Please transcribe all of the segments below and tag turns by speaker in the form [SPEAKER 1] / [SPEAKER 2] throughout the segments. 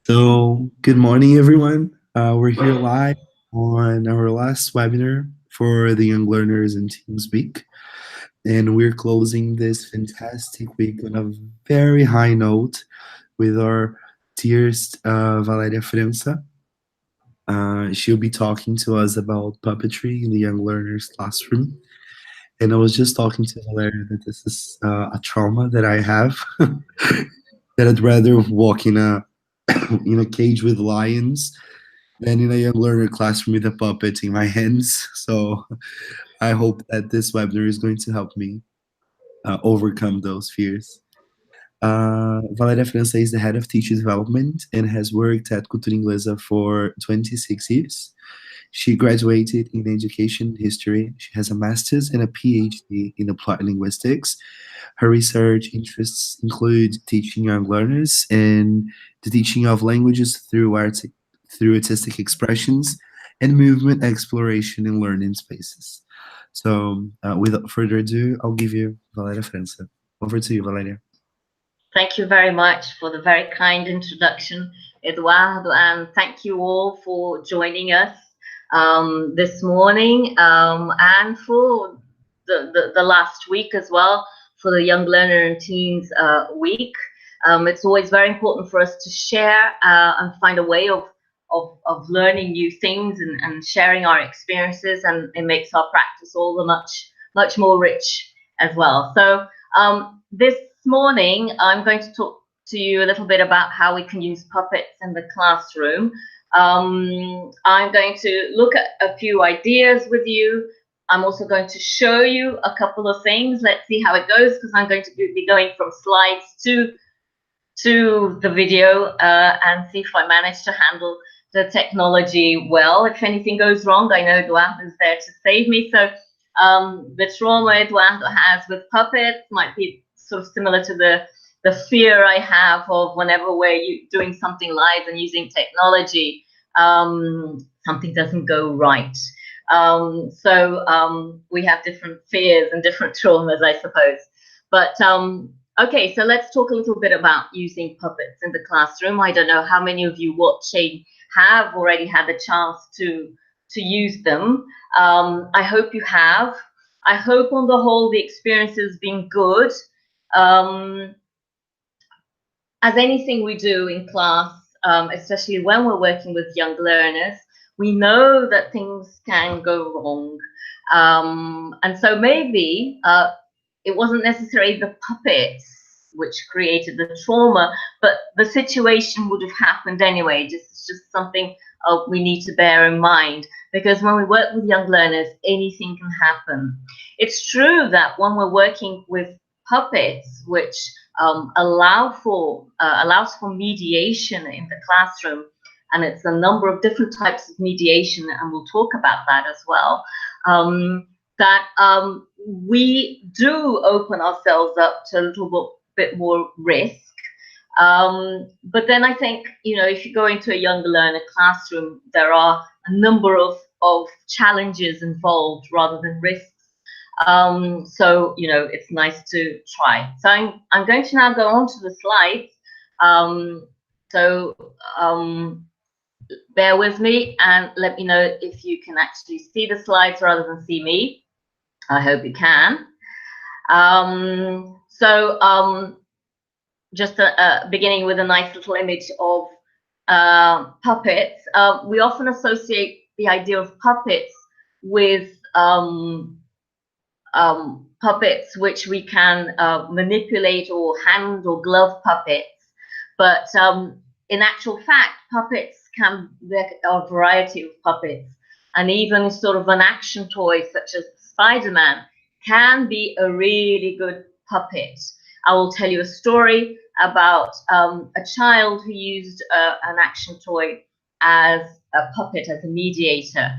[SPEAKER 1] So, good morning, everyone. We're here live on our last webinar for the Young Learners and Teams Week. And we're closing this fantastic week on a very high note with our dearest Valéria França. She'll be talking to us about puppetry in the Young Learners classroom. And I was just talking to Valéria that this is a trauma that I have, that I'd rather walk in a in a cage with lions than in a young learner classroom with a puppet in my hands. So I hope that this webinar is going to help me overcome those fears. Valéria França is the head of teacher development and has worked at Cultura Inglesa for 26 years. She graduated in education history. She has a master's and a PhD in applied linguistics. Her research interests include teaching young learners and the teaching of languages through artistic expressions and movement exploration in learning spaces. So, without further ado, I'll give you Valéria França. Over to you, Valéria.
[SPEAKER 2] Thank you very much for the very kind introduction, Eduardo, and thank you all for joining us this morning and for the last week as well, for the Young Learner and Teens Week. It's always very important for us to share and find a way of learning new things and sharing our experiences, and it makes our practice all the much more rich as well. So this morning I'm going to talk to you a little bit about how we can use puppets in the classroom. I'm going to look at a few ideas with you. I'm also going to show you a couple of things. Let's see how it goes, because I'm going to be going from slides to the video and see if I manage to handle the technology well. If anything goes wrong, I know Eduardo is there to save me. So the trauma Eduardo has with puppets might be sort of similar to the fear I have of whenever we're doing something live and using technology, something doesn't go right. So we have different fears and different traumas, I suppose. But okay, so let's talk a little bit about using puppets in the classroom. I don't know how many of you watching have already had the chance to use them. I hope you have. I hope on the whole the experience has been good. As anything we do in class, especially when we're working with young learners, we know that things can go wrong. And so maybe it wasn't necessarily the puppets which created the trauma, but the situation would have happened anyway. It's just something we need to bear in mind, because when we work with young learners, anything can happen. It's true that when we're working with puppets, which allows for mediation in the classroom, and it's a number of different types of mediation, and we'll talk about that as well, that we do open ourselves up to a little bit more risk. But then I think, if you go into a younger learner classroom, there are a number of challenges involved rather than risks. So, it's nice to try. So I'm going to now go on to the slides. Bear with me and let me know if you can actually see the slides rather than see me. I hope you can. Just beginning with a nice little image of puppets. We often associate the idea of puppets with puppets which we can manipulate, or hand or glove puppets. But in actual fact, puppets there are a variety of puppets, and even sort of an action toy such as Spider-Man can be a really good puppet. I will tell you a story about a child who used an action toy as a puppet, as a mediator,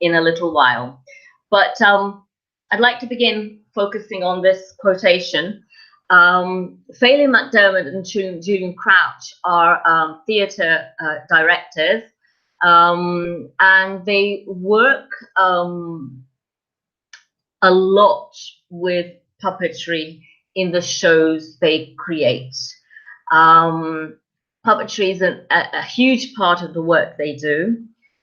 [SPEAKER 2] in a little while. But I'd like to begin focusing on this quotation. Fayley McDermott and Julian Crouch are theatre directors, and they work a lot with puppetry in the shows they create. puppetry is a huge part of the work they do.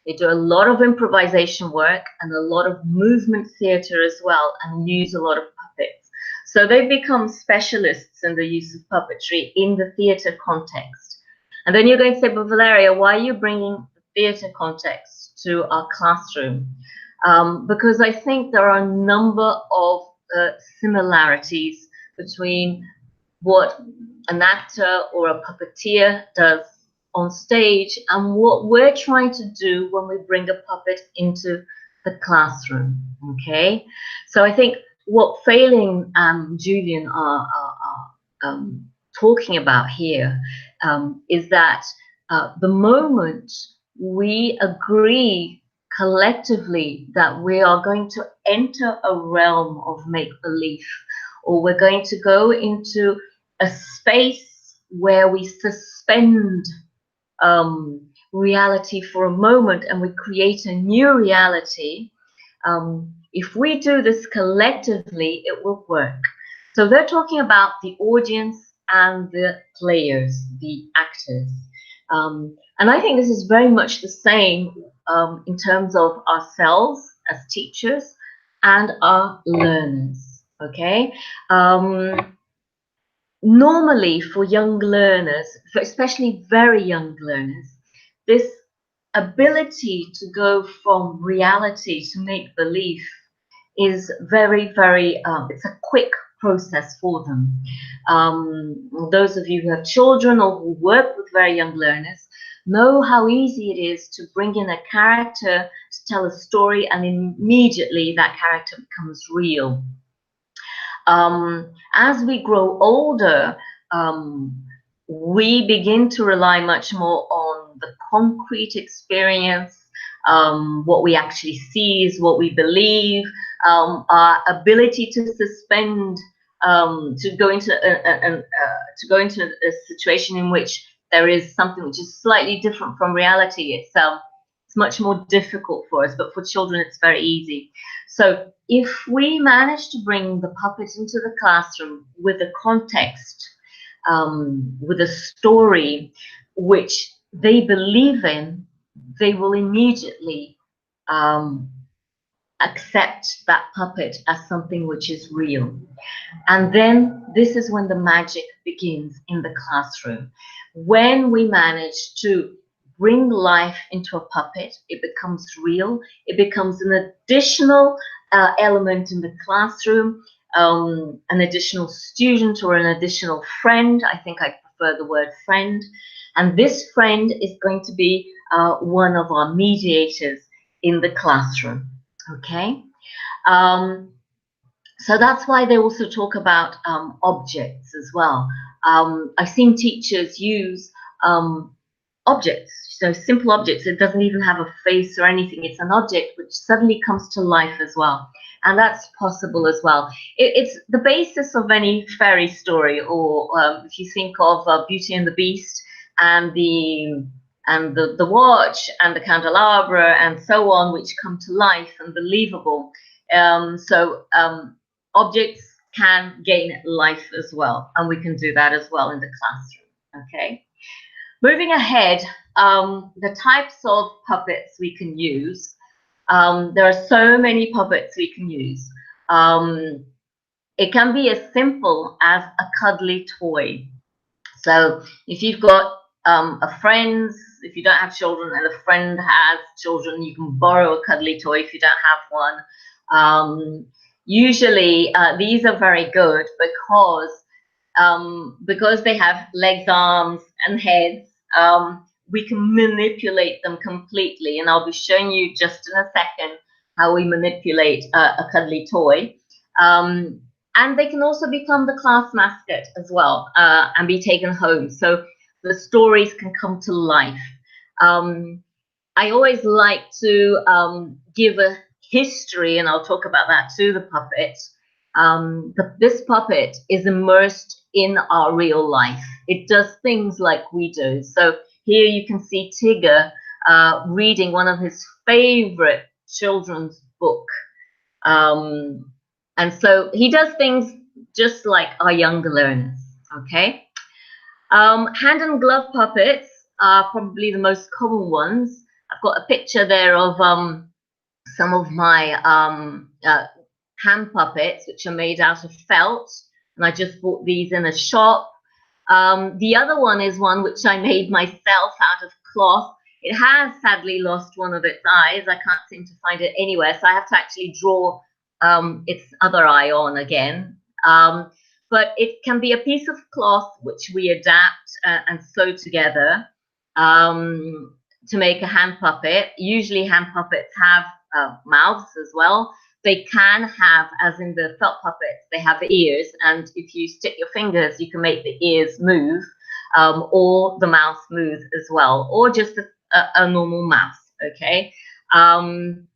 [SPEAKER 2] They do a lot of improvisation work and a lot of movement theatre as well, and use a lot of puppets. So they've become specialists in the use of puppetry in the theatre context. And then you're going to say, but Valeria, why are you bringing the theatre context to our classroom? Because I think there are a number of similarities between what an actor or a puppeteer does on stage and what we're trying to do when we bring a puppet into the classroom. Okay, so I think what Failing and Julian are talking about here is that the moment we agree collectively that we are going to enter a realm of make-believe, or we're going to go into a space where we suspend reality for a moment and we create a new reality, if we do this collectively, it will work. So they're talking about the audience and the players, the actors. And I think this is very much the same in terms of ourselves as teachers and our learners. Okay. Normally for young learners, especially very young learners, this ability to go from reality to make believe is very, very, it's a quick process for them. Those of you who have children or who work with very young learners know how easy it is to bring in a character to tell a story, and immediately that character becomes real. As we grow older, we begin to rely much more on the concrete experience, what we actually see is what we believe, our ability to suspend, to go into a situation in which there is something which is slightly different from reality. It's much more difficult for us, but for children it's very easy. So if we manage to bring the puppet into the classroom with a context, with a story which they believe in, they will immediately accept that puppet as something which is real. And then this is when the magic begins in the classroom. When we manage to bring life into a puppet, it becomes real, it becomes an additional element in the classroom, an additional student or an additional friend. I think I prefer the word friend. And this friend is going to be one of our mediators in the classroom. Okay. So that's why they also talk about objects as well. I've seen teachers use objects, so simple objects. It doesn't even have a face or anything. It's an object which suddenly comes to life as well. And that's possible as well. It's the basis of any fairy story, or if you think of Beauty and the Beast and the watch and the candelabra and so on, which come to life and believable. Objects can gain life as well, and we can do that as well in the classroom. Okay. Moving ahead, the types of puppets we can use. There are so many puppets we can use. It can be as simple as a cuddly toy. So if you've got a friend, if you don't have children and a friend has children, you can borrow a cuddly toy if you don't have one. Usually these are very good because they have legs, arms, and heads. We can manipulate them completely, and I'll be showing you just in a second how we manipulate a cuddly toy. And they can also become the class mascot as well, and be taken home. So the stories can come to life. I always like to give a history, and I'll talk about that to the puppet. This puppet is immersed in our real life. It does things like we do. So here you can see Tigger reading one of his favorite children's book. And so he does things just like our younger learners, okay? Hand and glove puppets are probably the most common ones. I've got a picture there of some of my hand puppets, which are made out of felt, and I just bought these in a shop. The other one is one which I made myself out of cloth. It has sadly lost one of its eyes. I can't seem to find it anywhere, so I have to actually draw its other eye on again. But it can be a piece of cloth which we adapt and sew together to make a hand puppet. Usually hand puppets have mouths as well. They can have, as in the felt puppets, they have ears, and if you stick your fingers, you can make the ears move, or the mouth move as well, or just a normal mouth, okay? Hand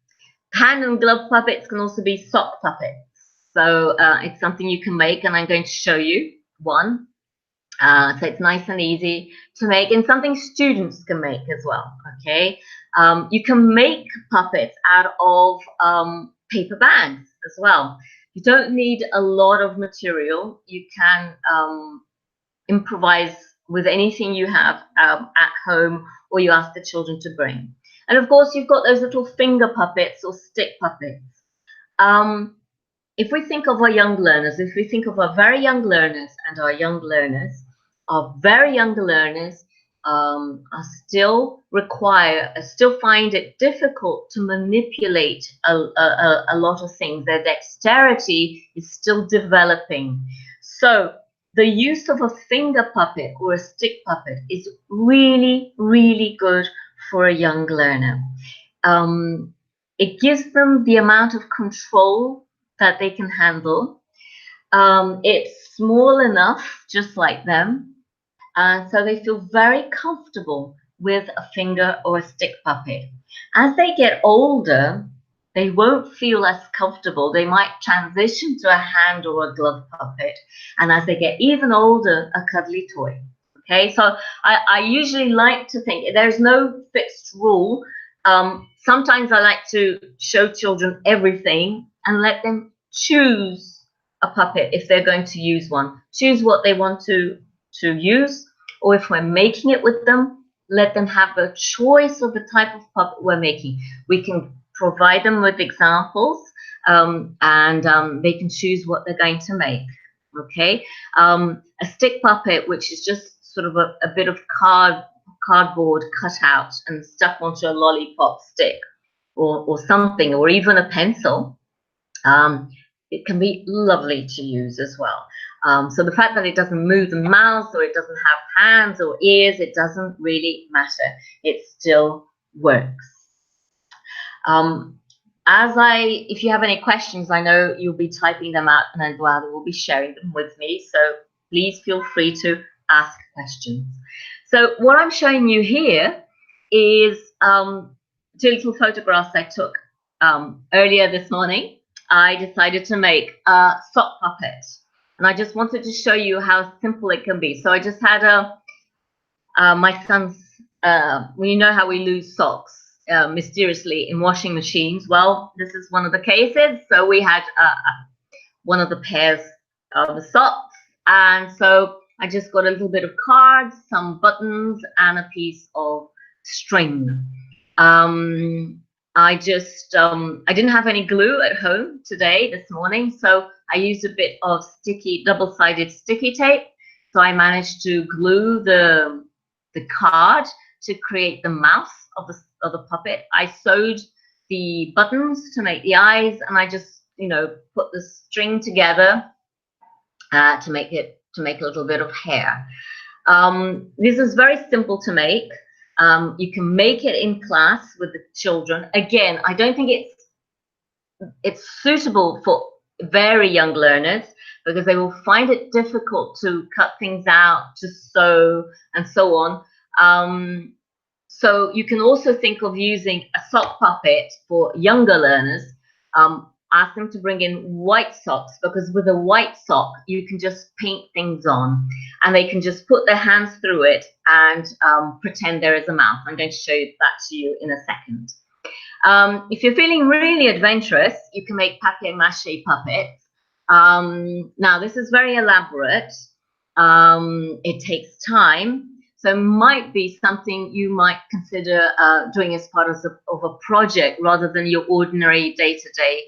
[SPEAKER 2] and glove puppets can also be sock puppets. So it's something you can make, and I'm going to show you one. So it's nice and easy to make, and something students can make as well, okay? You can make puppets out of paper bags as well. You don't need a lot of material. You can improvise with anything you have at home, or you ask the children to bring. And of course, you've got those little finger puppets or stick puppets. If we think of our young learners, if we think of our very young learners and our young learners, our very young learners are still still find it difficult to manipulate a lot of things. Their dexterity is still developing. So the use of a finger puppet or a stick puppet is really, really good for a young learner. It gives them the amount of control that they can handle. It's small enough, just like them, so they feel very comfortable with a finger or a stick puppet. As they get older, they won't feel as comfortable. They might transition to a hand or a glove puppet, and as they get even older, a cuddly toy. Okay, so I usually like to think there's no fixed rule. Sometimes I like to show children everything and let them choose a puppet if they're going to use one. Choose what they want to use, or if we're making it with them, let them have a choice of the type of puppet we're making. We can provide them with examples, and they can choose what they're going to make. Okay, a stick puppet, which is just sort of a bit of cardboard cut out and stuck onto a lollipop stick, or something, or even a pencil. It can be lovely to use as well. So the fact that it doesn't move the mouth, or it doesn't have hands or ears, it doesn't really matter. It still works. If you have any questions, I know you'll be typing them out, and Eduardo will be sharing them with me. So please feel free to ask questions. So what I'm showing you here is two little photographs I took earlier this morning. I decided to make a sock puppet, and I just wanted to show you how simple it can be. So I just had my son's, you know how we lose socks mysteriously in washing machines. Well, this is one of the cases. So we had one of the pairs of socks, and so I just got a little bit of cards, some buttons, and a piece of string. I didn't have any glue at home this morning, so I used a bit of double-sided sticky tape. So I managed to glue the card to create the mouth of the puppet. I sewed the buttons to make the eyes, and I just, put the string together to make a little bit of hair. This is very simple to make. You can make it in class with the children. Again, I don't think it's suitable for very young learners, because they will find it difficult to cut things out, to sew, and so on. So you can also think of using a sock puppet for younger learners. Ask them to bring in white socks, because with a white sock, you can just paint things on, and they can just put their hands through it and pretend there is a mouth. I'm going to show that to you in a second. If you're feeling really adventurous, you can make papier-mâché puppets. Now, this is very elaborate. It takes time. So it might be something you might consider doing as part of a project rather than your ordinary day-to-day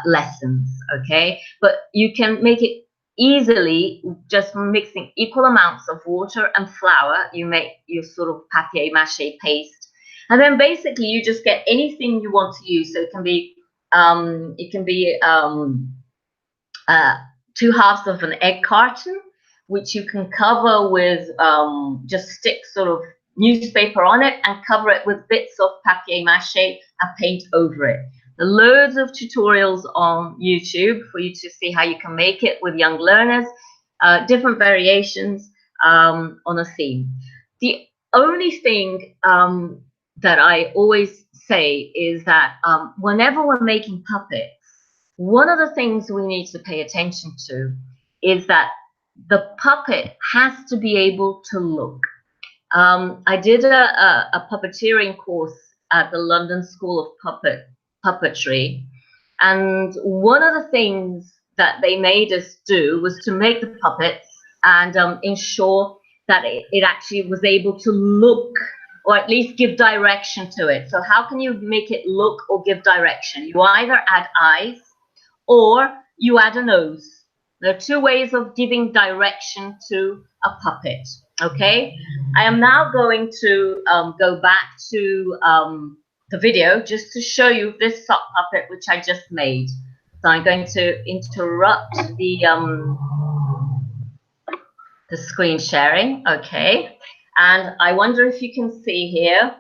[SPEAKER 2] lessons, okay? But you can make it easily just mixing equal amounts of water and flour. You make your sort of papier-mâché paste. And then basically you just get anything you want to use. So it can be 2 halves of an egg carton, which you can cover with, just stick sort of newspaper on it and cover it with bits of papier-mâché and paint over it. There are loads of tutorials on YouTube for you to see how you can make it with young learners, different variations on a theme. The only thing that I always say is that whenever we're making puppets, one of the things we need to pay attention to is that the puppet has to be able to look. I did a puppeteering course at the London School of Puppetry, and one of the things that they made us do was to make the puppets and ensure that it actually was able to look, or at least give direction to it. So how can you make it look or give direction? You either add eyes or you add a nose. There are 2 ways of giving direction to a puppet, okay? I am now going to go back to the video just to show you this sock puppet which I just made. So I'm going to interrupt the screen sharing, okay? And I wonder if you can see here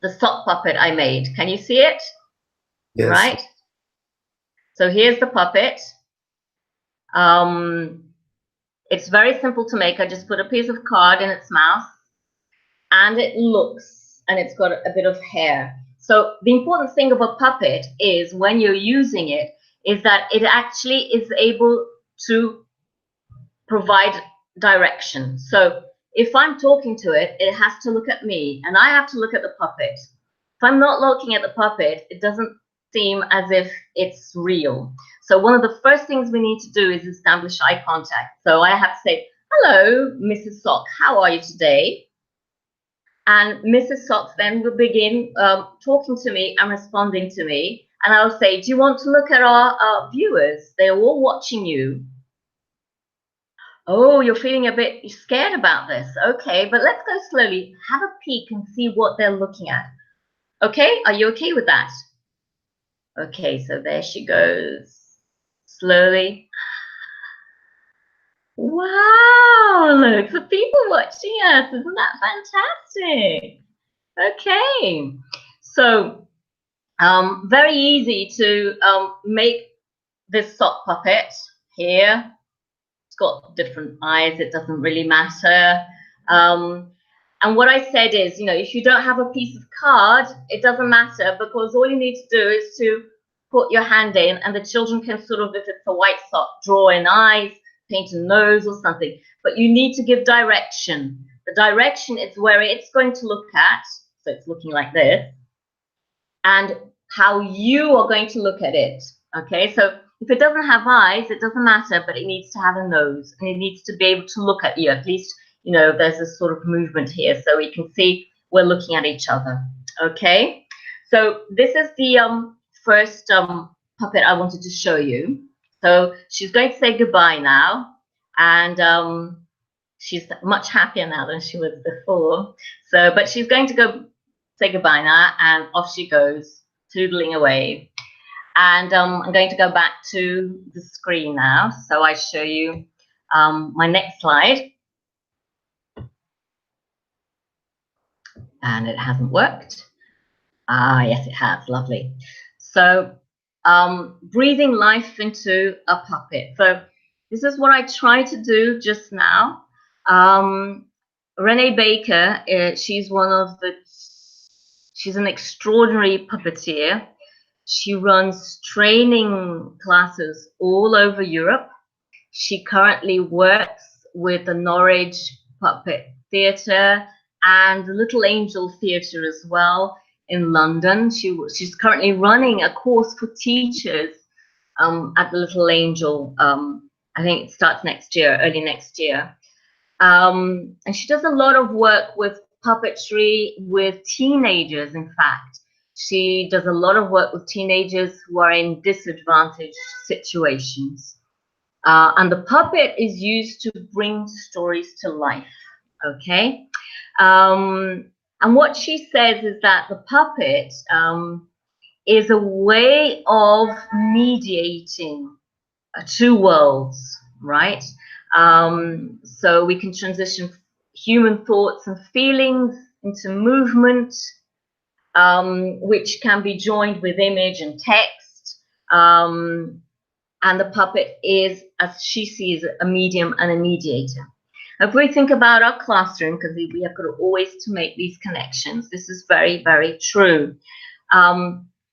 [SPEAKER 2] the sock puppet I made. Can you see it?
[SPEAKER 1] Yes.
[SPEAKER 2] Right? So here's the puppet. It's very simple to make. I just put a piece of card in its mouth and it looks, and it's got a bit of hair. So the important thing of a puppet is when you're using it is that it actually is able to provide direction. So if I'm talking to it, it has to look at me and I have to look at the puppet. If I'm not looking at the puppet, it doesn't seem as if it's real. So one of the first things we need to do is establish eye contact. So I have to say, hello, Mrs. Sock, how are you today? And Mrs. Sock then will begin talking to me and responding to me. And I'll say, do you want to look at our viewers? They're all watching you. Oh, you're feeling a bit scared about this. Okay, but let's go slowly. Have a peek and see what they're looking at. Okay, are you okay with that? Okay, so there she goes. Slowly. Wow, look, the people watching us. Isn't that fantastic? Okay, so very easy to make this sock puppet here. It's got different eyes, it doesn't really matter. And what I said is, you know, if you don't have a piece of card, it doesn't matter, because all you need to do is to put your hand in and the children can sort of, if it's a white sock, draw in eyes, paint a nose or something. But you need to give direction. The direction is where it's going to look at, so it's looking like this, and how you are going to look at it. Okay, so if it doesn't have eyes, it doesn't matter, but it needs to have a nose and it needs to be able to look at you. At least, you know, there's a sort of movement here so we can see we're looking at each other. Okay, so this is the first puppet I wanted to show you. So she's going to say goodbye now, and she's much happier now than she was before. So, but she's going to go say goodbye now, and off she goes, toodling away. And I'm going to go back to the screen now, so I show you my next slide. And it hasn't worked. Ah, yes, it has. Lovely. So breathing life into a puppet. So this is what I tried to do just now. Renee Baker, she's an extraordinary puppeteer. She runs training classes all over Europe. She currently works with the Norwich Puppet Theatre and the Little Angel Theatre as well in London. She's currently running a course for teachers at the Little Angel I think it starts next year, early next year. And she does a lot of work with puppetry with teenagers, in fact. She does a lot of work with teenagers who are in disadvantaged situations. And the puppet is used to bring stories to life, okay? And what she says is that the puppet is a way of mediating two worlds, right? So we can transition human thoughts and feelings into movement, which can be joined with image and text. And the puppet is, as she sees, a medium and a mediator. If we think about our classroom, because we have got to always to make these connections, this is very, very true.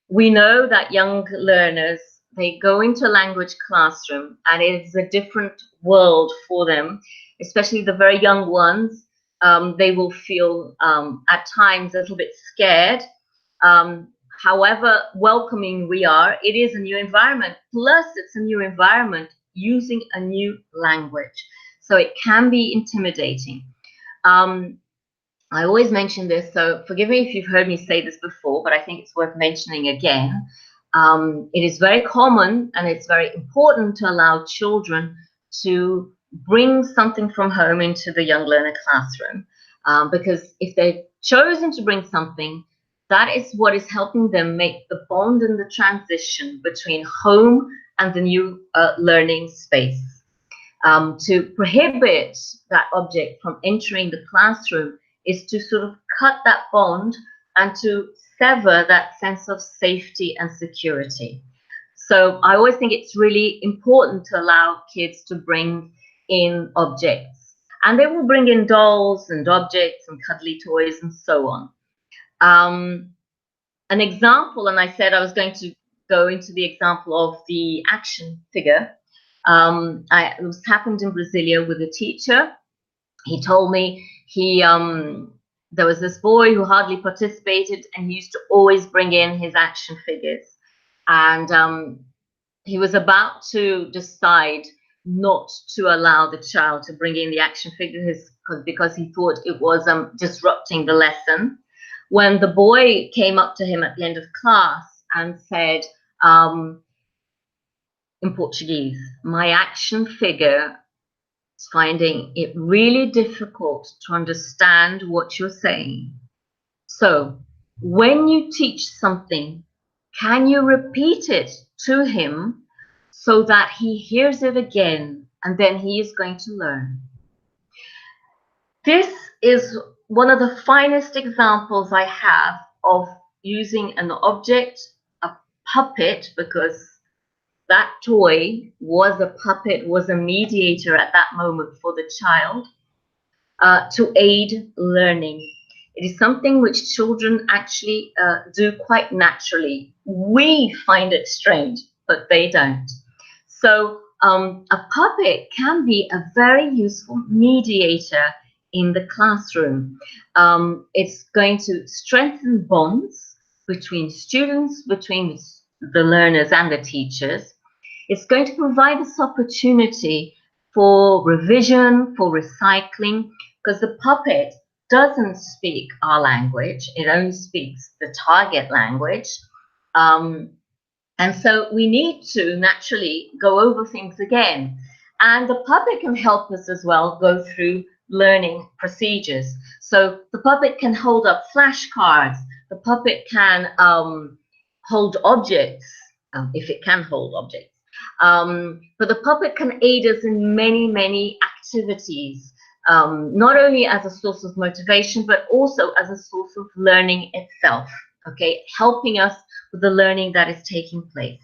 [SPEAKER 2] We know that young learners, they go into a language classroom and it is a different world for them, especially the very young ones. They will feel at times a little bit scared. However welcoming we are, it is a new environment. Plus, it's a new environment using a new language. So it can be intimidating. I always mention this, so forgive me if you've heard me say this before, but I think it's worth mentioning again. It is very common and it's very important to allow children to bring something from home into the young learner classroom, because if they've chosen to bring something, that is what is helping them make the bond and the transition between home and the new learning space. To prohibit that object from entering the classroom is to sort of cut that bond and to sever that sense of safety and security. So I always think it's really important to allow kids to bring in objects. And they will bring in dolls and objects and cuddly toys and so on. An example, and I said I was going to go into the example of the action figure. It was happened in Brasilia with a teacher. He told me there was this boy who hardly participated and he used to always bring in his action figures. And he was about to decide not to allow the child to bring in the action figures because he thought it was disrupting the lesson, when the boy came up to him at the end of class and said, in Portuguese, "My action figure is finding it really difficult to understand what you're saying. So when you teach something, can you repeat it to him so that he hears it again and then he is going to learn?" This is one of the finest examples I have of using an object, a puppet, because that toy was a puppet, was a mediator at that moment for the child, to aid learning. It is something which children actually do quite naturally. We find it strange, but they don't. So a puppet can be a very useful mediator in the classroom. It's going to strengthen bonds between students, between the learners and the teachers. It's going to provide this opportunity for revision, for recycling, because the puppet doesn't speak our language. It only speaks the target language. And so we need to naturally go over things again. And the puppet can help us as well go through learning procedures. So the puppet can hold up flashcards. The puppet can hold objects, if it can hold objects. But the puppet can aid us in many, many activities, not only as a source of motivation, but also as a source of learning itself, okay, helping us with the learning that is taking place.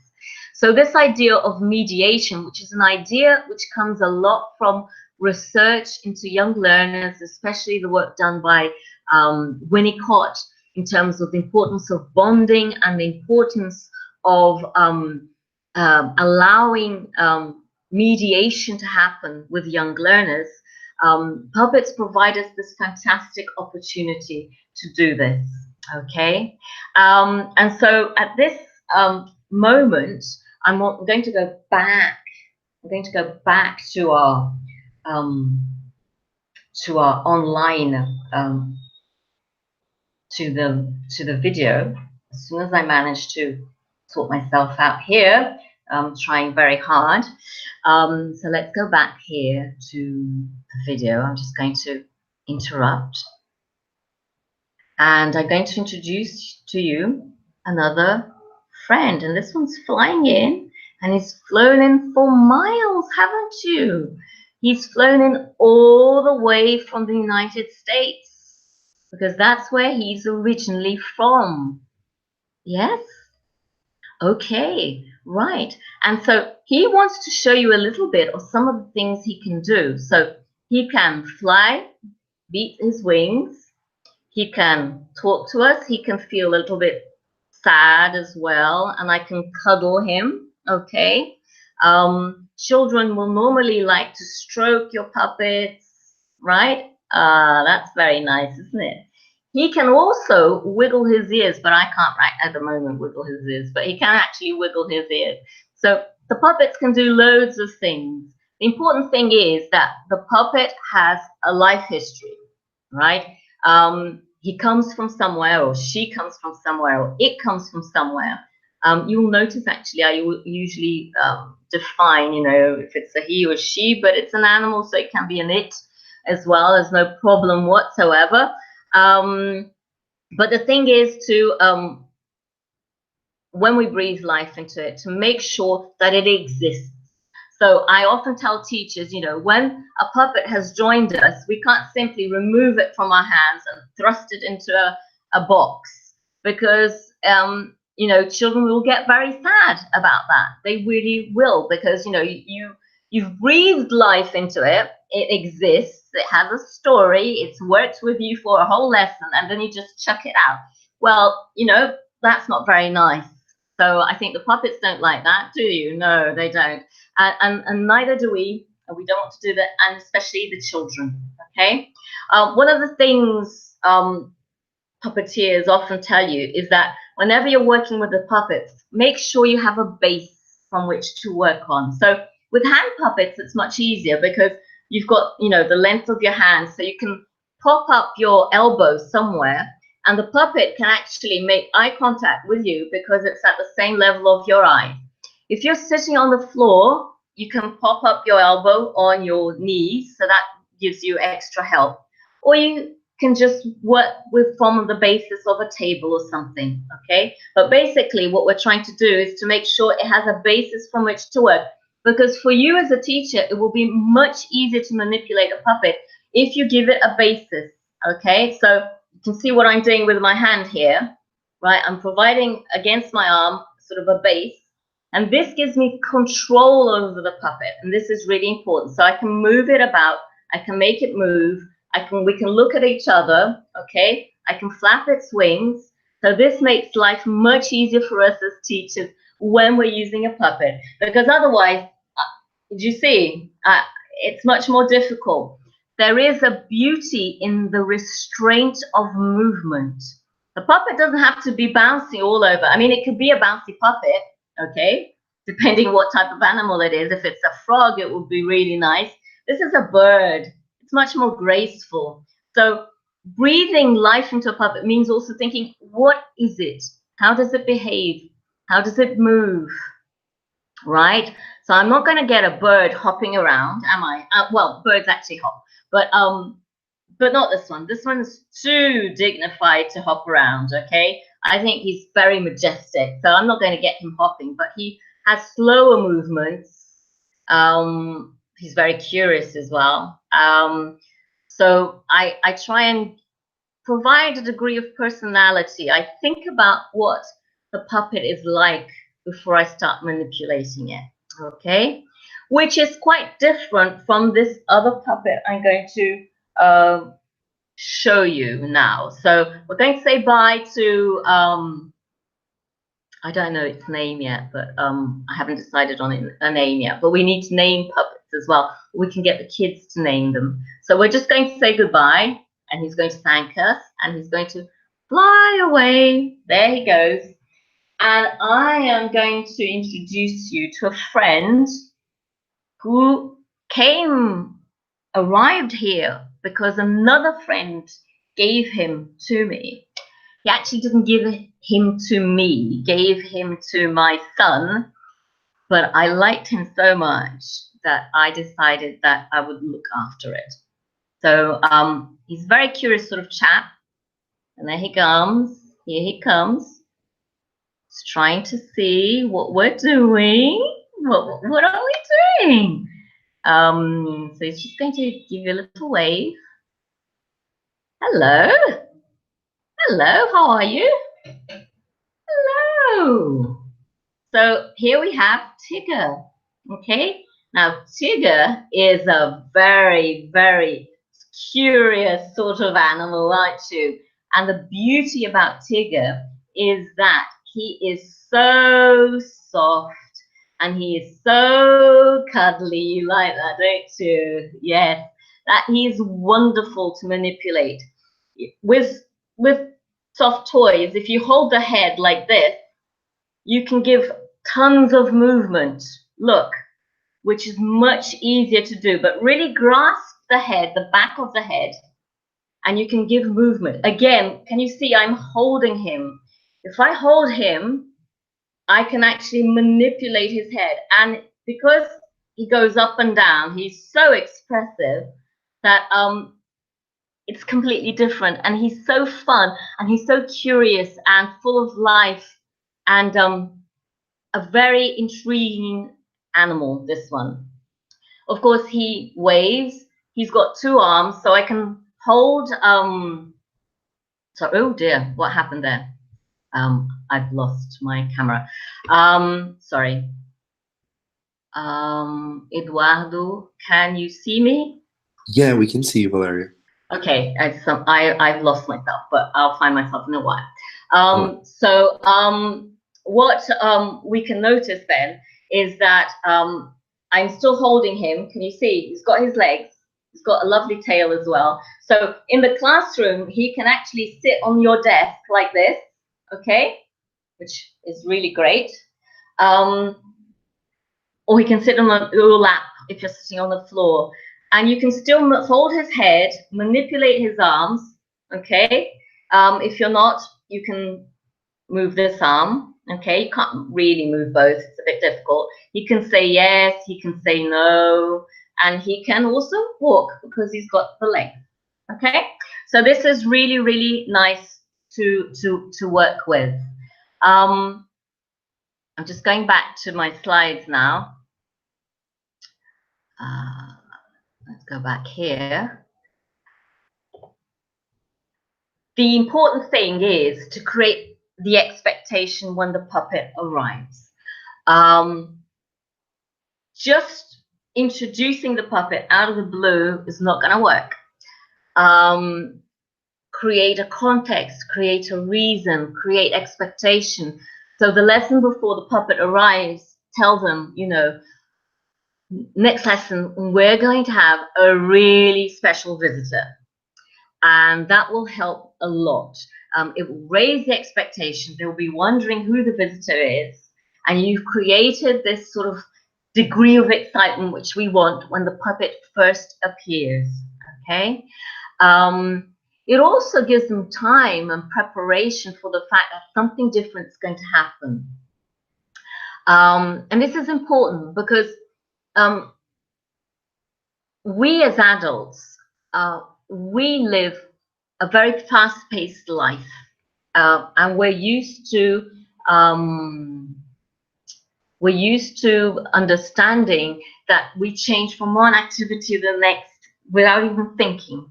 [SPEAKER 2] So this idea of mediation, which is an idea which comes a lot from research into young learners, especially the work done by Winnicott in terms of the importance of bonding and the importance of allowing mediation to happen with young learners. Puppets provide us this fantastic opportunity to do this, okay? And so at this moment, I'm going to go back I'm going to go back to our online to the video as soon as I manage to sort myself out here. I'm trying very hard. So let's go back here to the video. I'm just going to interrupt. And I'm going to introduce to you another friend. And this one's flying in, and he's flown in for miles, haven't you? He's flown in all the way from the United States, because that's where he's originally from. Yes? Okay, right. And so he wants to show you a little bit of some of the things he can do. So he can fly, beat his wings. He can talk to us. He can feel a little bit sad as well, and I can cuddle him. Okay. Children will normally like to stroke your puppets, right? That's very nice, isn't it? He can also wiggle his ears, but I can't right at the moment wiggle his ears, but he can actually wiggle his ears. So the puppets can do loads of things. The important thing is that the puppet has a life history, right? He comes from somewhere, or she comes from somewhere, or it comes from somewhere. You will notice actually I usually define, if it's a he or she, but it's an animal, so it can be an it as well. There's no problem whatsoever. But the thing is to, when we breathe life into it, to make sure that it exists. So I often tell teachers, when a puppet has joined us, we can't simply remove it from our hands and thrust it into a box, because, children will get very sad about that. They really will, because, you've breathed life into it. It exists. It has a story. It's worked with you for a whole lesson, and then you just chuck it out. Well, that's not very nice. So I think the puppets don't like that, do you? No, they don't. And neither do we. And we don't want to do that, and especially the children. Okay. One of the things puppeteers often tell you is that whenever you're working with the puppets, make sure you have a base from which to work on. So with hand puppets, it's much easier because you've got, the length of your hand, so you can pop up your elbow somewhere, and the puppet can actually make eye contact with you because it's at the same level of your eye. If you're sitting on the floor, you can pop up your elbow on your knees, so that gives you extra help. Or you can just work from the basis of a table or something, okay? But basically what we're trying to do is to make sure it has a basis from which to work, because for you as a teacher, it will be much easier to manipulate a puppet if you give it a basis, okay? So you can see what I'm doing with my hand here, right? I'm providing against my arm sort of a base, and this gives me control over the puppet, and this is really important. So I can move it about, I can make it move, we can look at each other, okay? I can flap its wings. So this makes life much easier for us as teachers when we're using a puppet, because otherwise, did you see? It's much more difficult. There is a beauty in the restraint of movement. The puppet doesn't have to be bouncy all over. I mean, it could be a bouncy puppet, okay? Depending what type of animal it is. If it's a frog, it would be really nice. This is a bird. It's much more graceful. So breathing life into a puppet means also thinking, what is it? How does it behave? How does it move? Right? So I'm not going to get a bird hopping around, am I? Well, birds actually hop, but not this one. This one's too dignified to hop around, okay? I think he's very majestic, so I'm not going to get him hopping, but he has slower movements. He's very curious as well. So I try and provide a degree of personality. I think about what the puppet is like before I start manipulating it, okay? Which is quite different from this other puppet I'm going to show you now. So we're going to say bye to, I don't know its name yet, but I haven't decided on a name yet, but we need to name puppets as well. We can get the kids to name them. So we're just going to say goodbye, and he's going to thank us, and he's going to fly away. There he goes. And I am going to introduce you to a friend who arrived here because another friend gave him to me. He actually didn't give him to me, he gave him to my son, but I liked him so much that I decided that I would look after it. So he's a very curious sort of chap. And there he comes. Here he comes. He's trying to see what we're doing. What are we doing? So he's just going to give you a little wave. Hello. Hello, how are you? Hello. So here we have Tigger. Okay. Now Tigger is a very, very curious sort of animal, aren't you? And the beauty about Tigger is that he is so soft and he is so cuddly. You like that, don't you? Yes, that he is wonderful to manipulate. With soft toys, if you hold the head like this, you can give tons of movement. Look, which is much easier to do, but really grasp the head, the back of the head, and you can give movement. Again, can you see I'm holding him? If I hold him, I can actually manipulate his head. And because he goes up and down, he's so expressive that it's completely different. And he's so fun and he's so curious and full of life and a very intriguing animal, this one. Of course, he waves. He's got two arms, so I can hold. So, oh dear, what happened there? I've lost my camera. Sorry. Eduardo, can you see me?
[SPEAKER 1] Yeah, we can see you, Valeria.
[SPEAKER 2] Okay, I've lost myself, but I'll find myself in a while.
[SPEAKER 1] Oh.
[SPEAKER 2] So what we can notice then is that I'm still holding him. Can you see? He's got his legs. He's got a lovely tail as well. So in the classroom, he can actually sit on your desk like this, okay, which is really great. Or he can sit on your lap if you're sitting on the floor. And you can still fold his head, manipulate his arms, okay? If you're not, you can move this arm, okay? You can't really move both, it's a bit difficult. He can say yes, he can say no, and he can also walk because he's got the legs, okay? So this is really, really nice to work with. I'm just going back to my slides now. Let's go back here. The important thing is to create the expectation when the puppet arrives. Just introducing the puppet out of the blue is not going to work. Create a context, create a reason, create expectation. So the lesson before the puppet arrives, tell them, you know, next lesson, we're going to have a really special visitor. And that will help a lot. It will raise the expectation. They'll be wondering who the visitor is. And you've created this sort of degree of excitement which we want when the puppet first appears, okay? It also gives them time and preparation for the fact that something different is going to happen. And this is important because we as adults, we live a very fast-paced life, and we're used to understanding that we change from one activity to the next without even thinking.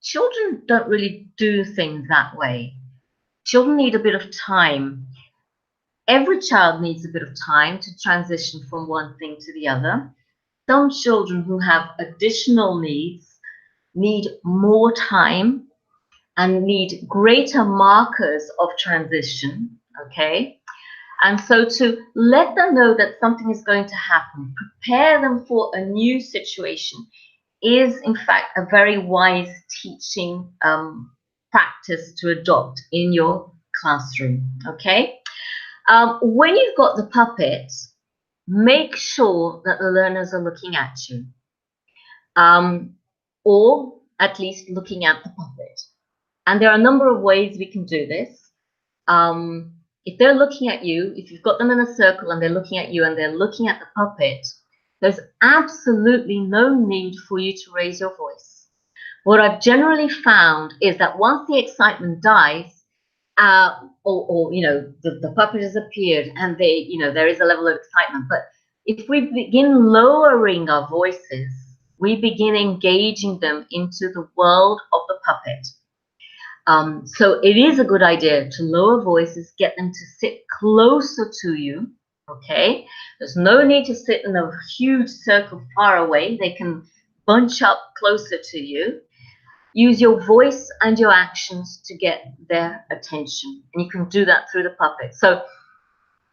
[SPEAKER 2] Children don't really do things that way. Children need a bit of time. Every child needs a bit of time to transition from one thing to the other. Some children who have additional needs need more time and need greater markers of transition, okay? And so to let them know that something is going to happen, prepare them for a new situation is in fact a very wise teaching practice to adopt in your classroom, okay? When you've got the puppet, make sure that the learners are looking at you, or at least looking at the puppet. And there are a number of ways we can do this. If they're looking at you, if you've got them in a circle and they're looking at you and they're looking at the puppet, there's absolutely no need for you to raise your voice. What I've generally found is that once the excitement dies, or you know, the puppet has appeared and they, you know, there is a level of excitement. But if we begin lowering our voices, we begin engaging them into the world of the puppet. So it is a good idea to lower voices, get them to sit closer to you. Okay, there's no need to sit in a huge circle far away. They can bunch up closer to you. Use your voice and your actions to get their attention, and you can do that through the puppet. So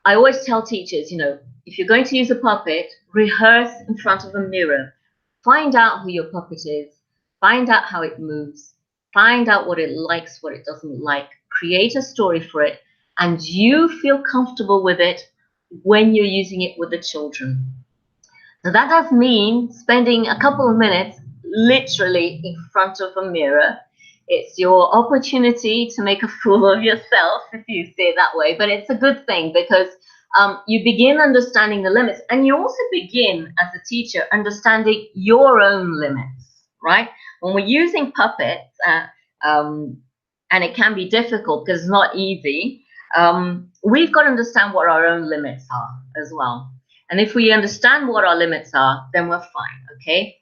[SPEAKER 2] I always tell teachers, you know, if you're going to use a puppet, rehearse in front of a mirror. Find out who your puppet is. Find out how it moves. Find out what it likes, what it doesn't like. Create a story for it, and you feel comfortable with it when you're using it with the children. So that does mean spending a couple of minutes literally in front of a mirror. It's your opportunity to make a fool of yourself, if you say it that way. But it's a good thing because you begin understanding the limits, and you also begin as a teacher understanding your own limits, right? When we're using puppets, and it can be difficult because it's not easy, we've got to understand what our own limits are as well. And if we understand what our limits are, then we're fine, okay?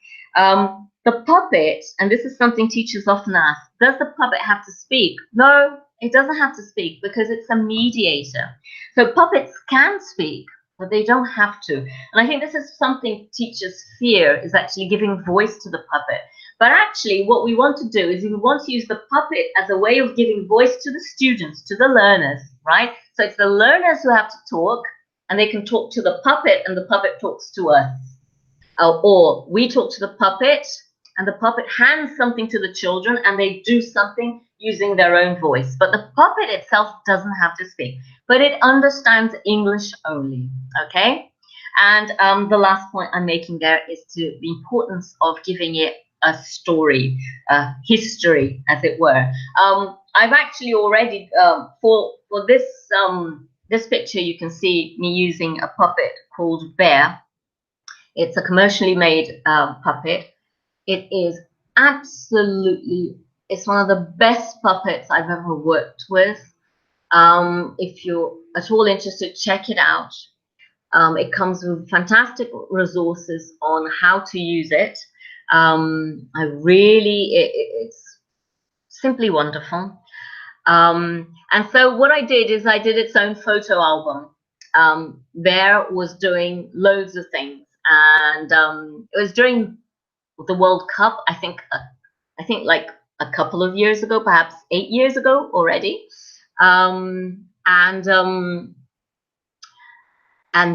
[SPEAKER 2] The puppet, and this is something teachers often ask, does the puppet have to speak? No, it doesn't have to speak because it's a mediator. So puppets can speak, but they don't have to. And I think this is something teachers fear, is actually giving voice to the puppet. But actually, what we want to do is we want to use the puppet as a way of giving voice to the students, to the learners, right? So it's the learners who have to talk, and they can talk to the puppet, and the puppet talks to us. Or we talk to the puppet, and the puppet hands something to the children, and they do something using their own voice. But the puppet itself doesn't have to speak, but it understands English only, okay? And the last point I'm making there is to the importance of giving it a story, a history, as it were. I've actually already, for this this picture, you can see me using a puppet called Bear. It's a commercially made puppet. It is absolutely, it's one of the best puppets I've ever worked with. If you're at all interested, check it out. It comes with fantastic resources on how to use it. It's simply wonderful. And so what I did is I did its own photo album. Bear was doing loads of things, and it was during the World Cup. I think like a couple of years ago, perhaps 8 years ago already. And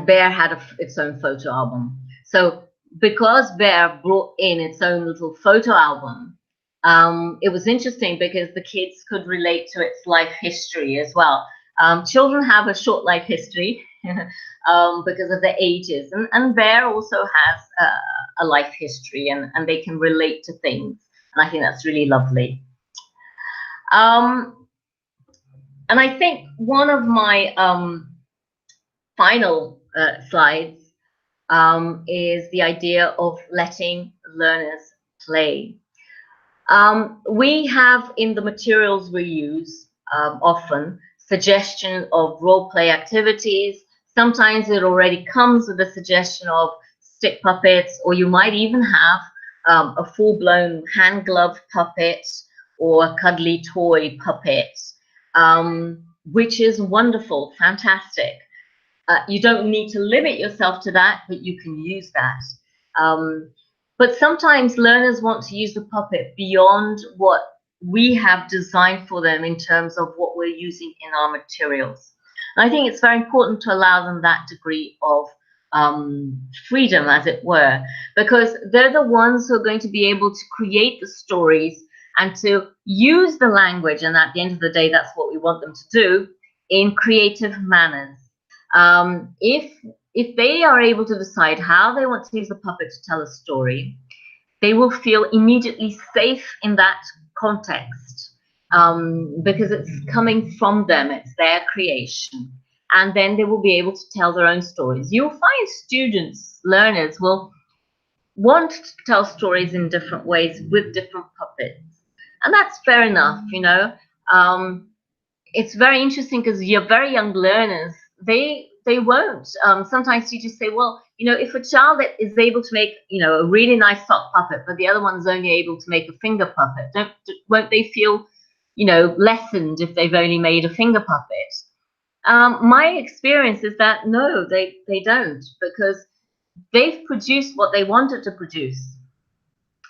[SPEAKER 2] Bear had its own photo album. So because Bear brought in its own little photo album, it was interesting because the kids could relate to its life history as well. Children have a short life history because of their ages, and Bear also has a life history, and they can relate to things, and I think that's really lovely. And I think one of my final slides is the idea of letting learners play. We have in the materials we use often suggestion of role play activities. Sometimes it already comes with a suggestion of stick puppets, or you might even have a full-blown hand glove puppet or a cuddly toy puppet, which is wonderful, fantastic. You don't need to limit yourself to that, but you can use that. But sometimes learners want to use the puppet beyond what we have designed for them in terms of what we're using in our materials. And I think it's very important to allow them that degree of freedom, as it were, because they're the ones who are going to be able to create the stories and to use the language. And at the end of the day, that's what we want them to do in creative manners. If if they are able to decide how they want to use the puppet to tell a story, they will feel immediately safe in that context, because it's coming from them, it's their creation. And then they will be able to tell their own stories. You'll find students, learners will want to tell stories in different ways with different puppets. And that's fair enough, you know. It's very interesting because your very young learners, they won't. Sometimes you just say, well, you know, if a child that is able to make, you know, a really nice sock puppet, but the other one's only able to make a finger puppet, won't they feel, you know, lessened if they've only made a finger puppet? My experience is that no, they don't, because they've produced what they wanted to produce,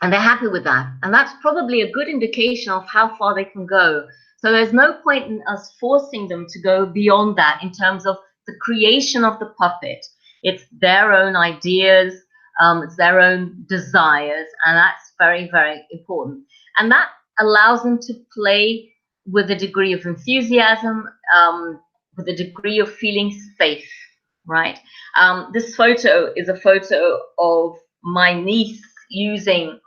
[SPEAKER 2] and they're happy with that. And that's probably a good indication of how far they can go. So there's no point in us forcing them to go beyond that in terms of the creation of the puppet. It's their own ideas, it's their own desires, and that's very, very important. And that allows them to play with a degree of enthusiasm, with a degree of feeling safe, right? This photo is a photo of my niece using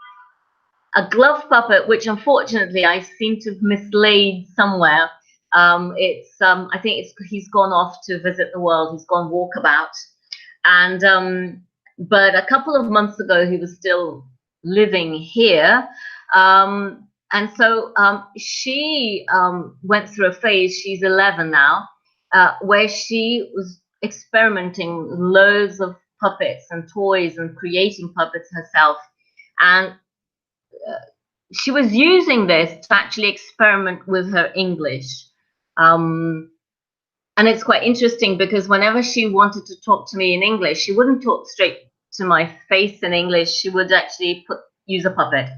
[SPEAKER 2] a glove puppet, which unfortunately I seem to have mislaid somewhere. I think he's gone off to visit the world. He's gone walkabout, and but a couple of months ago he was still living here, and so she went through a phase. She's 11 now, where she was experimenting with loads of puppets and toys and creating puppets herself, and she was using this to actually experiment with her English. And it's quite interesting because whenever she wanted to talk to me in English, she wouldn't talk straight to my face in English. She would actually use a puppet.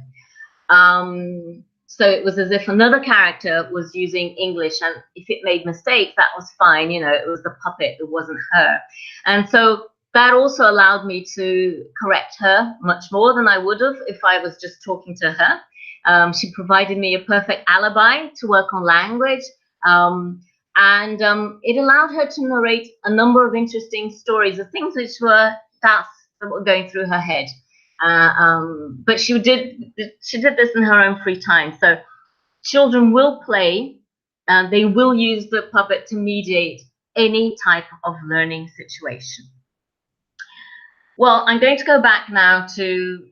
[SPEAKER 2] So it was as if another character was using English, and if it made mistakes, that was fine. You know, it was the puppet, it wasn't her. And so that also allowed me to correct her much more than I would have if I was just talking to her. She provided me a perfect alibi to work on language, and it allowed her to narrate a number of interesting stories of things which were thoughts that were going through her head. But she did this in her own free time. So children will play, and they will use the puppet to mediate any type of learning situation. Well, I'm going to go back now to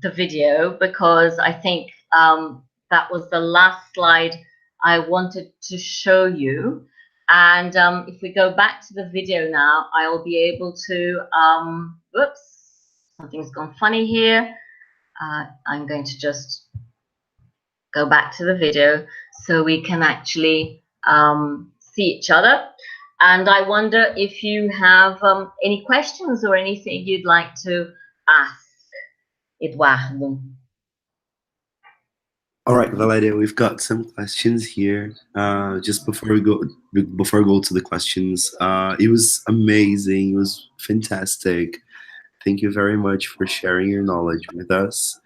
[SPEAKER 2] the video, because I think that was the last slide I wanted to show you. And if we go back to the video now, I'll be able to, whoops, something's gone funny here. I'm going to just go back to the video so we can actually see each other. And I wonder if you have any questions or anything you'd like to ask Eduardo.
[SPEAKER 1] All right, Valéria, we've got some questions here. Just before we go to the questions, it was amazing. It was fantastic. Thank you very much for sharing your knowledge with us.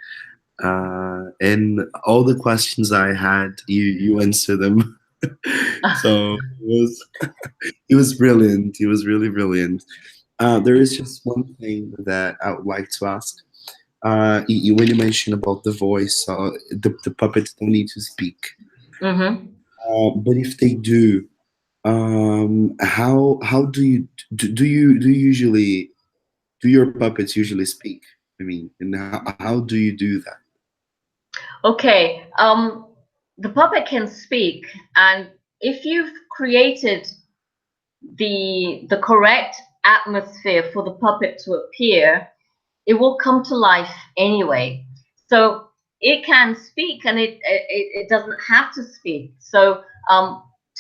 [SPEAKER 1] And all the questions I had, you answered them. So it was brilliant. It was really brilliant. There is just one thing that I would like to ask. When you mentioned about the voice, the puppets don't need to speak.
[SPEAKER 2] Mm-hmm.
[SPEAKER 1] But if they do, how do your puppets usually speak? I mean, and how do you do that?
[SPEAKER 2] Okay, the puppet can speak, and if you've created the correct atmosphere for the puppet to appear, it will come to life anyway. So it can speak, and it doesn't have to speak. So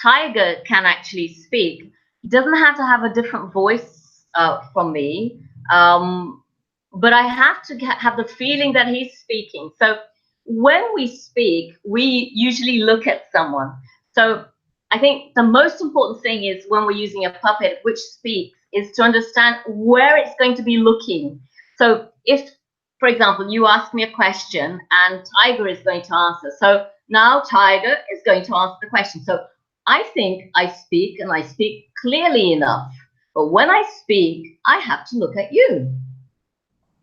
[SPEAKER 2] Tiger can actually speak. He doesn't have to have a different voice from me, but I have to have the feeling that he's speaking. So when we speak, we usually look at someone. So I think the most important thing is when we're using a puppet which speaks is to understand where it's going to be looking. So if, for example, you ask me a question and Tiger is going to answer. So now Tiger is going to answer the question. So I think I speak, and I speak clearly enough. But when I speak, I have to look at you.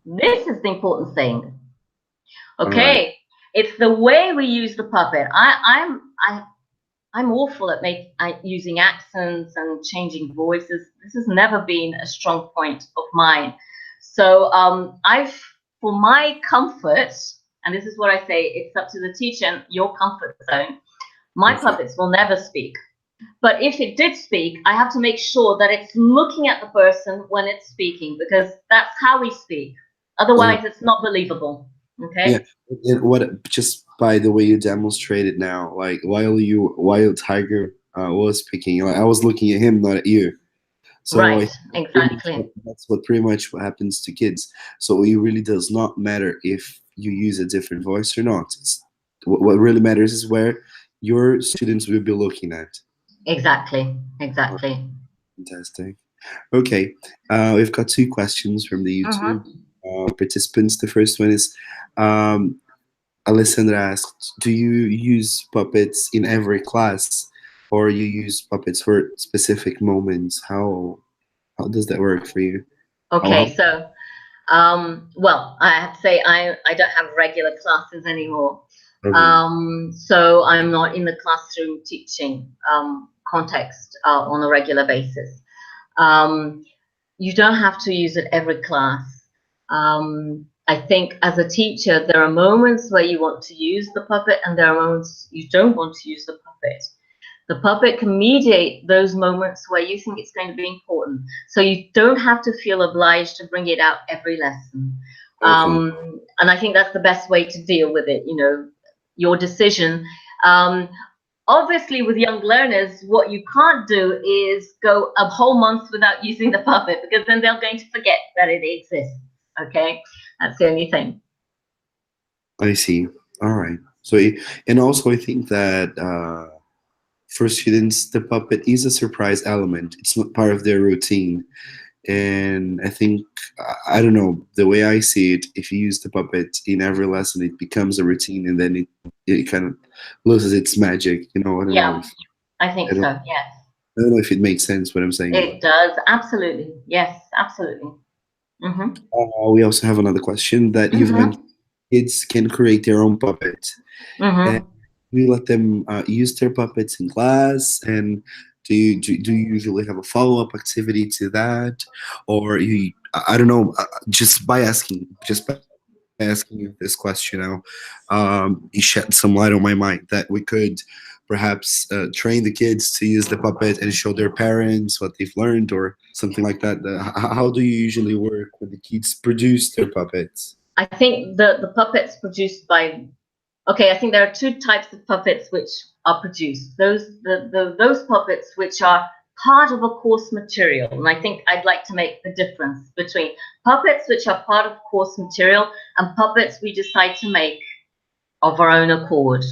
[SPEAKER 2] This is the important thing.
[SPEAKER 1] All right.
[SPEAKER 2] Okay, it's the way we use the puppet. I'm awful at using accents and changing voices. This has never been a strong point of mine. So for my comfort, and this is what I say, it's up to the teacher and your comfort zone. My
[SPEAKER 1] Okay.
[SPEAKER 2] puppets will never speak. But if it did speak, I have to make sure that it's looking at the person when it's speaking, because that's how we speak. Otherwise, it's not believable.
[SPEAKER 1] Yeah.
[SPEAKER 2] Okay?
[SPEAKER 1] And what, just by the way you demonstrated now, like while Tiger was speaking, like I was looking at him, not at you. So
[SPEAKER 2] Right, exactly.
[SPEAKER 1] that's what pretty much what happens to kids. So it really does not matter if you use a different voice or not. What really matters is where your students will be looking at.
[SPEAKER 2] Exactly.
[SPEAKER 1] Oh,
[SPEAKER 2] Exactly.
[SPEAKER 1] fantastic. Okay, we've got two questions from the YouTube
[SPEAKER 2] Mm-hmm.
[SPEAKER 1] participants. The first one is, um, Alessandra asked, "Do you use puppets in every class, or you use puppets for specific moments? How does that work for you? How
[SPEAKER 2] Okay, so well, I have to say I don't have regular classes anymore.
[SPEAKER 1] okay.
[SPEAKER 2] So I'm not in the classroom teaching context on a regular basis. Um, you don't have to use it every class. I think as a teacher, there are moments where you want to use the puppet, and there are moments you don't want to use the puppet. The puppet can mediate those moments where you think it's going to be important. So you don't have to feel obliged to bring it out every lesson.
[SPEAKER 1] Okay.
[SPEAKER 2] And I think that's the best way to deal with it, your decision. Um, Obviously, with young learners, what you can't do is go a whole month without using the puppet, because then they're going to forget that it exists. Okay, that's the only thing.
[SPEAKER 1] I see. All right. So, and also I think that for students, the puppet is a surprise element. It's not part of their routine. And I think, I don't know, the way I see it, if you use the puppet in every lesson, it becomes a routine, and then it kind of loses its magic. I don't know
[SPEAKER 2] Yeah,
[SPEAKER 1] if
[SPEAKER 2] I think
[SPEAKER 1] I don't,
[SPEAKER 2] so. Yes,
[SPEAKER 1] I don't know if it makes sense what I'm saying.
[SPEAKER 2] it does. Absolutely. Yes, absolutely. Mm-hmm.
[SPEAKER 1] We also have another question that you've mentioned.
[SPEAKER 2] Mm-hmm.
[SPEAKER 1] Kids can create their own puppet. And
[SPEAKER 2] Mm-hmm.
[SPEAKER 1] we let them use their puppets in class, and do you usually have a follow-up activity to that, or I don't know, just by asking you this question now, you shed some light on my mind that we could perhaps train the kids to use the puppet and show their parents what they've learned or something like that. How do you usually work when the kids produce their puppets?
[SPEAKER 2] I think the puppets produced by okay, I think there are two types of puppets which are produced. Those puppets which are part of a course material, and I think I'd like to make the difference between puppets which are part of course material and puppets we decide to make of our own accord,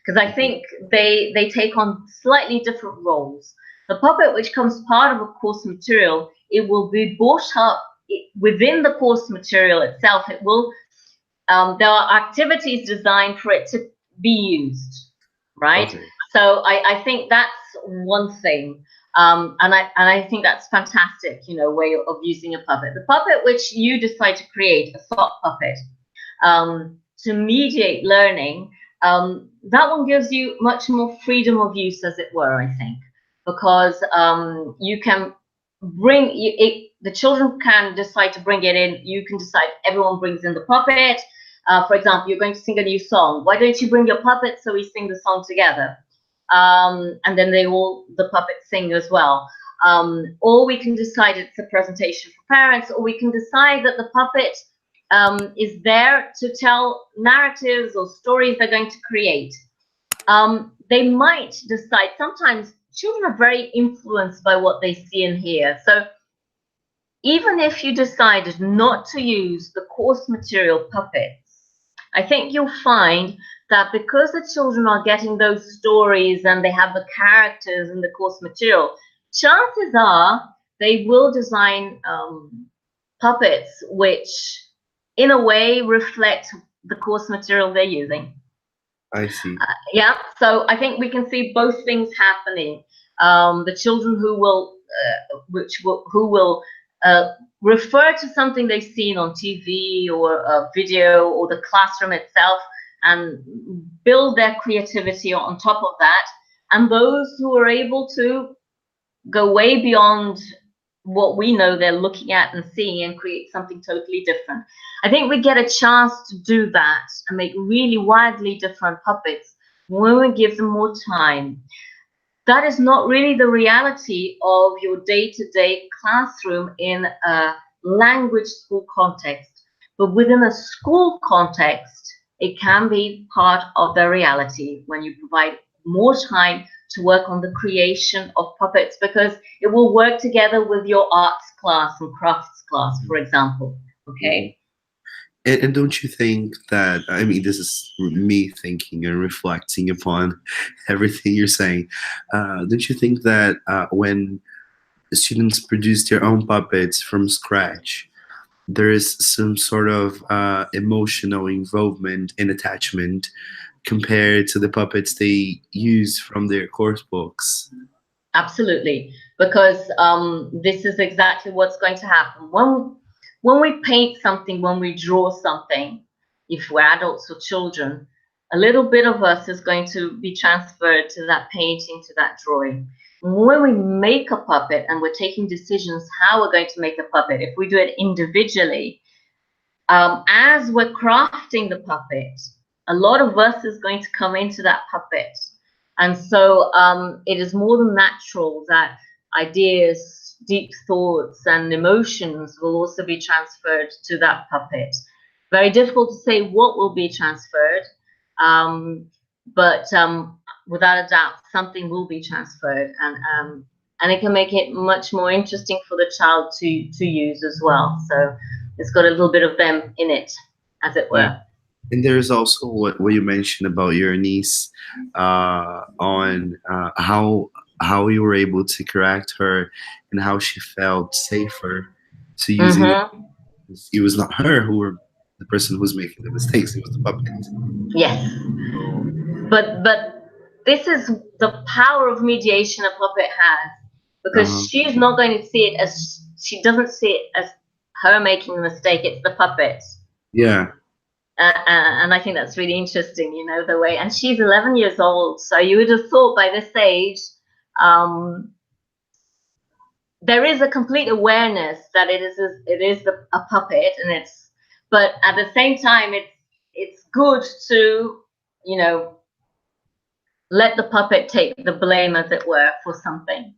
[SPEAKER 2] because I think they take on slightly different roles. The puppet which comes part of a course material, it will be brought up within the course material itself. It will there are activities designed for it to be used, right?
[SPEAKER 1] Okay.
[SPEAKER 2] So I think that's one thing. And I think that's fantastic, way of using a puppet. The puppet which you decide to create, a sock puppet, to mediate learning, that one gives you much more freedom of use, as it were, I think, because you can bring it, the children can decide to bring it in. You can decide, everyone brings in the puppet. For example, you're going to sing a new song. Why don't you bring your puppet so we sing the song together? And then the puppets sing as well. Or we can decide it's a presentation for parents, or we can decide that the puppet is there to tell narratives or stories they're going to create. They might decide, sometimes children are very influenced by what they see and hear. So even if you decided not to use the course material puppets, I think you'll find that because the children are getting those stories and they have the characters in the course material, chances are they will design puppets which, in a way, reflect the course material they're using.
[SPEAKER 1] I see.
[SPEAKER 2] Yeah, so I think we can see both things happening. The children who will who will refer to something they've seen on TV or a video or the classroom itself and build their creativity on top of that. And those who are able to go way beyond what we know they're looking at and seeing and create something totally different. I think we get a chance to do that and make really widely different puppets when we give them more time. That is not really the reality of your day-to-day classroom in a language school context. But within a school context, it can be part of the reality when you provide more time to work on the creation of puppets, because it will work together with your arts class and crafts class, for example. Okay.
[SPEAKER 1] And don't you think that, I mean, this is me thinking and reflecting upon everything you're saying. Don't you think that when students produce their own puppets from scratch, there is some sort of emotional involvement and attachment compared to the puppets they use from their course books?
[SPEAKER 2] Absolutely, because this is exactly what's going to happen when we paint something, when we draw something. If we're adults or children, a little bit of us is going to be transferred to that painting, to that drawing. When we make a puppet and we're taking decisions how we're going to make a puppet, if we do it individually, as we're crafting the puppet, a lot of us is going to come into that puppet. And so it is more than natural that ideas, deep thoughts, and emotions will also be transferred to that puppet. Very difficult to say what will be transferred, but without a doubt, something will be transferred, and it can make it much more interesting for the child to use as well. So it's got a little bit of them in it, as it were.
[SPEAKER 1] Yeah. And there's also what you mentioned about your niece, on how you were able to correct her and how she felt safer to using the.
[SPEAKER 2] Mm-hmm.
[SPEAKER 1] It was not her who were the person who was making the mistakes. It was the puppet.
[SPEAKER 2] Yes,
[SPEAKER 1] So,
[SPEAKER 2] but this is the power of mediation a puppet has, because
[SPEAKER 1] uh,
[SPEAKER 2] she's not going to see it as, she doesn't see it as her making the mistake. It's the puppet.
[SPEAKER 1] yeah,
[SPEAKER 2] And I think that's really interesting, you know, the way. And she's 11 years old, so you would have thought by this age, there is a complete awareness that it is a puppet, and it's. But at the same time, it's good to, you know, let the puppet take the blame, as it were, for something.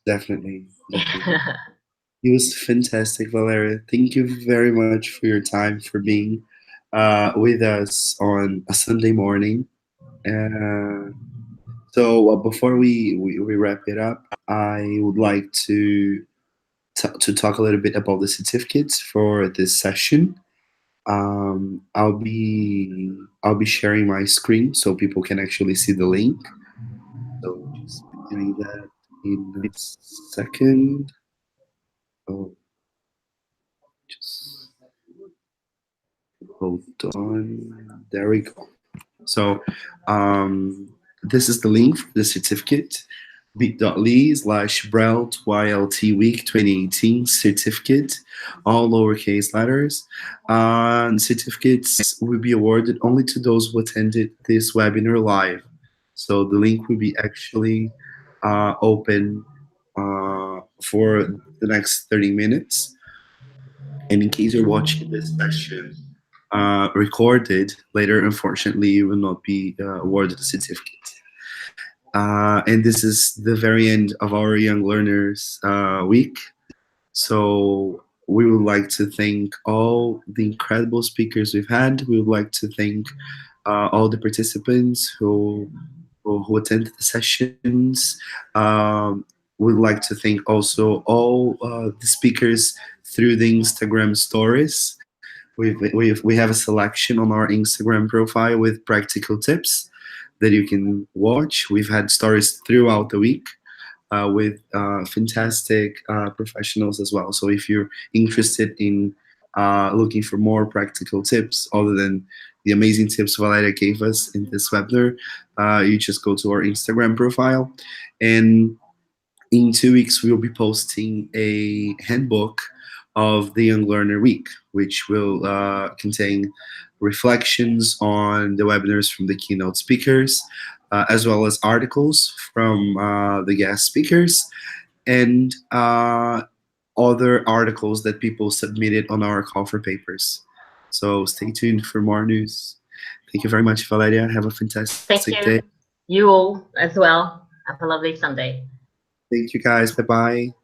[SPEAKER 1] definitely, definitely. It was fantastic, Valeria. Thank you very much for your time, for being with us on a Sunday morning. Uh, so before we wrap it up, I would like to talk a little bit about the certificates for this session. I'll be sharing my screen so people can actually see the link. So just doing that in a second. Oh, just hold on. There we go. So this is the link for the certificate, bit.ly/Brelt Week 2018 certificate, all lowercase letters. Certificates will be awarded only to those who attended this webinar live. So the link will be actually open for the next 30 minutes. And in case you're watching this session recorded later, unfortunately, you will not be awarded a certificate. And this is the very end of our Young Learners Week. So we would like to thank all the incredible speakers we've had. We would like to thank all the participants who attended the sessions. We'd like to thank also all the speakers through the Instagram stories. We have a selection on our Instagram profile with practical tips that you can watch. We've had stories throughout the week with fantastic professionals as well. So if you're interested in looking for more practical tips other than the amazing tips Valéria gave us in this webinar, you just go to our Instagram profile. And in 2 weeks, we'll be posting a handbook of the Young Learner Week, which will contain reflections on the webinars from the keynote speakers, as well as articles from the guest speakers, and other articles that people submitted on our call for papers. So stay tuned for more news. Thank you very much, Valeria. Have a fantastic
[SPEAKER 2] Thank
[SPEAKER 1] day.
[SPEAKER 2] you. You all as well. Have a lovely Sunday.
[SPEAKER 1] Thank you, guys. Bye bye.